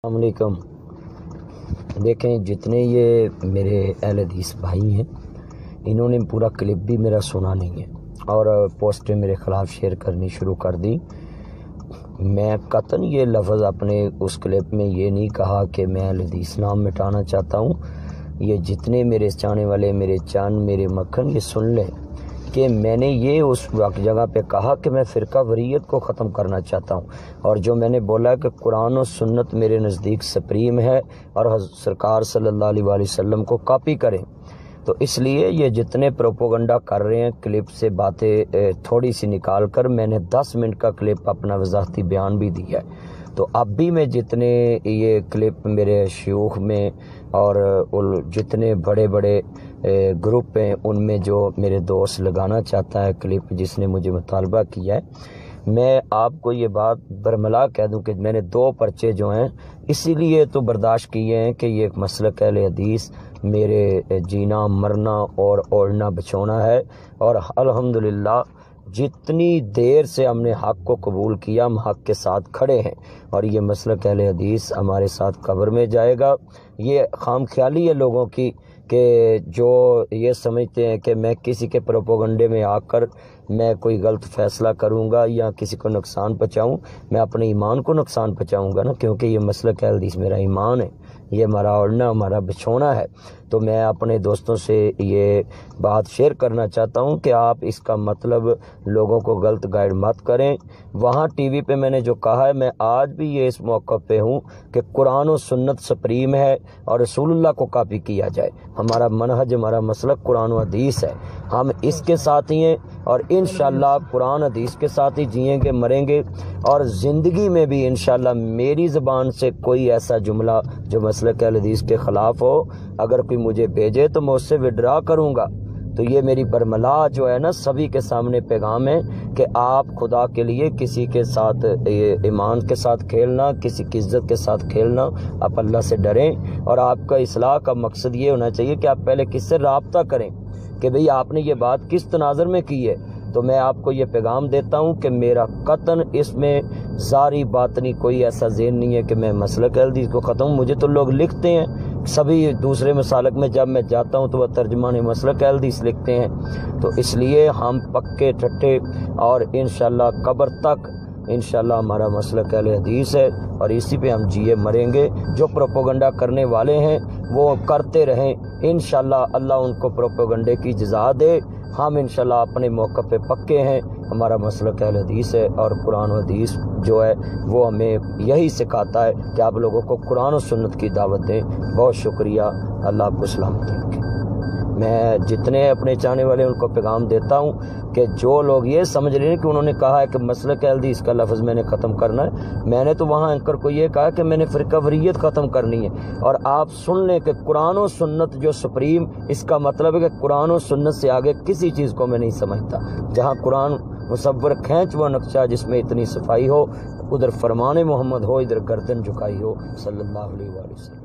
السلام علیکم۔ دیکھیں، جتنے یہ میرے اہل حدیث بھائی ہیں انہوں نے پورا کلپ بھی میرا سنا نہیں ہے اور پوسٹیں میرے خلاف شیئر کرنی شروع کر دی۔ میں قطعاً یہ لفظ اپنے اس کلپ میں یہ نہیں کہا کہ میں اہل حدیث نام مٹانا چاہتا ہوں۔ یہ جتنے میرے چاہنے والے، میرے چاند، میرے مکھن، یہ سن لیں کہ میں نے یہ اس وقت جگہ پہ کہا کہ میں فرقہ وریت کو ختم کرنا چاہتا ہوں، اور جو میں نے بولا کہ قرآن و سنت میرے نزدیک سپریم ہے اور سرکار صلی اللہ علیہ وآلہ وسلم کو کاپی کریں، تو اس لیے یہ جتنے پروپوگنڈا کر رہے ہیں کلپ سے باتیں تھوڑی سی نکال کر، میں نے 10 منٹ کا کلپ اپنا وضاحتی بیان بھی دیا ہے۔ تو اب بھی میں جتنے یہ کلپ میرے شیوخ میں اور جتنے بڑے بڑے گروپ ہیں ان میں جو میرے دوست لگانا چاہتا ہے کلپ، جس نے مجھے مطالبہ کیا ہے، میں آپ کو یہ بات برملا کہہ دوں کہ میں نے 2 پرچے جو ہیں اسی لیے تو برداشت کیے ہیں کہ یہ ایک مسلک اہل حدیث میرے جینا مرنا اور اوڑھنا بچھونا ہے، اور الحمدللہ جتنی دیر سے ہم نے حق کو قبول کیا ہم حق کے ساتھ کھڑے ہیں، اور یہ مسلک اہل حدیث ہمارے ساتھ قبر میں جائے گا۔ یہ خام خیالی ہے لوگوں کی کہ جو یہ سمجھتے ہیں کہ میں کسی کے پروپوگنڈے میں آ کر میں کوئی غلط فیصلہ کروں گا یا کسی کو نقصان پہنچاؤں۔ میں اپنے ایمان کو نقصان پہنچاؤں گا نا، کیونکہ یہ مسلک اہل حدیث میرا ایمان ہے، یہ ہمارا اوڑھنا ہمارا بچھونا ہے۔ تو میں اپنے دوستوں سے یہ بات شیئر کرنا چاہتا ہوں کہ آپ اس کا مطلب لوگوں کو غلط گائیڈ مت کریں۔ وہاں ٹی وی پہ میں نے جو کہا ہے، میں آج بھی یہ اس موقع پہ ہوں کہ قرآن و سنت سپریم ہے اور رسول اللہ کو کاپی کیا جائے۔ ہمارا منہج، ہمارا مسلک قرآن و حدیث ہے، ہم اس کے ساتھ ہی ہیں اور انشاءاللہ قرآن حدیث کے ساتھ ہی جئیں گے مریں گے، اور زندگی میں بھی انشاءاللہ میری زبان سے کوئی ایسا جملہ جو مسلک اہل حدیث کے خلاف ہو اگر کوئی مجھے بھیجے تو میں اس سے وڈرا کروں گا۔ تو یہ میری برملا جو ہے نا سبھی کے سامنے پیغام ہے کہ آپ خدا کے لیے کسی کے ساتھ ایمان کے ساتھ کھیلنا، کسی کی عزت کے ساتھ کھیلنا، آپ اللہ سے ڈریں، اور آپ کا اصلاح کا مقصد یہ ہونا چاہیے کہ آپ پہلے کس سے رابطہ کریں کہ بھئی آپ نے یہ بات کس تناظر میں کی ہے۔ تو میں آپ کو یہ پیغام دیتا ہوں کہ میرا قطعاً اس میں ظاہری باطنی کوئی ایسا ذہن نہیں ہے کہ میں مسلک اہل حدیث کو ختم۔ مجھے تو لوگ لکھتے ہیں سبھی دوسرے مسالک میں، جب میں جاتا ہوں تو وہ ترجمان مسلک اہل حدیث لکھتے ہیں۔ تو اس لیے ہم پکے ٹھٹے اور انشاءاللہ قبر تک انشاءاللہ ہمارا مسلک اہل حدیث ہے، اور اسی پہ ہم جیے مریں گے۔ جو پروپوگنڈا کرنے والے ہیں وہ کرتے رہیں، انشاءاللہ اللہ ان کو پروپوگنڈے کی جزا دے۔ ہم انشاءاللہ اپنے موقع پہ پکے ہیں، ہمارا مسلک اہل حدیث ہے، اور قرآن و حدیث جو ہے وہ ہمیں یہی سکھاتا ہے کہ آپ لوگوں کو قرآن و سنت کی دعوت دیں۔ بہت شکریہ، اللہ آپ کو سلامت رکھے۔ میں جتنے اپنے چاہنے والے ان کو پیغام دیتا ہوں کہ جو لوگ یہ سمجھ رہے ہیں کہ انہوں نے کہا ہے کہ مسلک اہل حدیث کا لفظ میں نے ختم کرنا ہے، میں نے تو وہاں اینکر کو یہ کہا کہ میں نے فرقہ وریت ختم کرنی ہے، اور آپ سن لیں کہ قرآن و سنت جو سپریم، اس کا مطلب ہے کہ قرآن و سنت سے آگے کسی چیز کو میں نہیں سمجھتا۔ جہاں قرآن مصور کھینچ وہ نقشہ جس میں اتنی صفائی ہو، ادھر فرمان محمد ہو، ادھر گردن جھکائی ہو، صلی اللہ علیہ وآلہ وسلم۔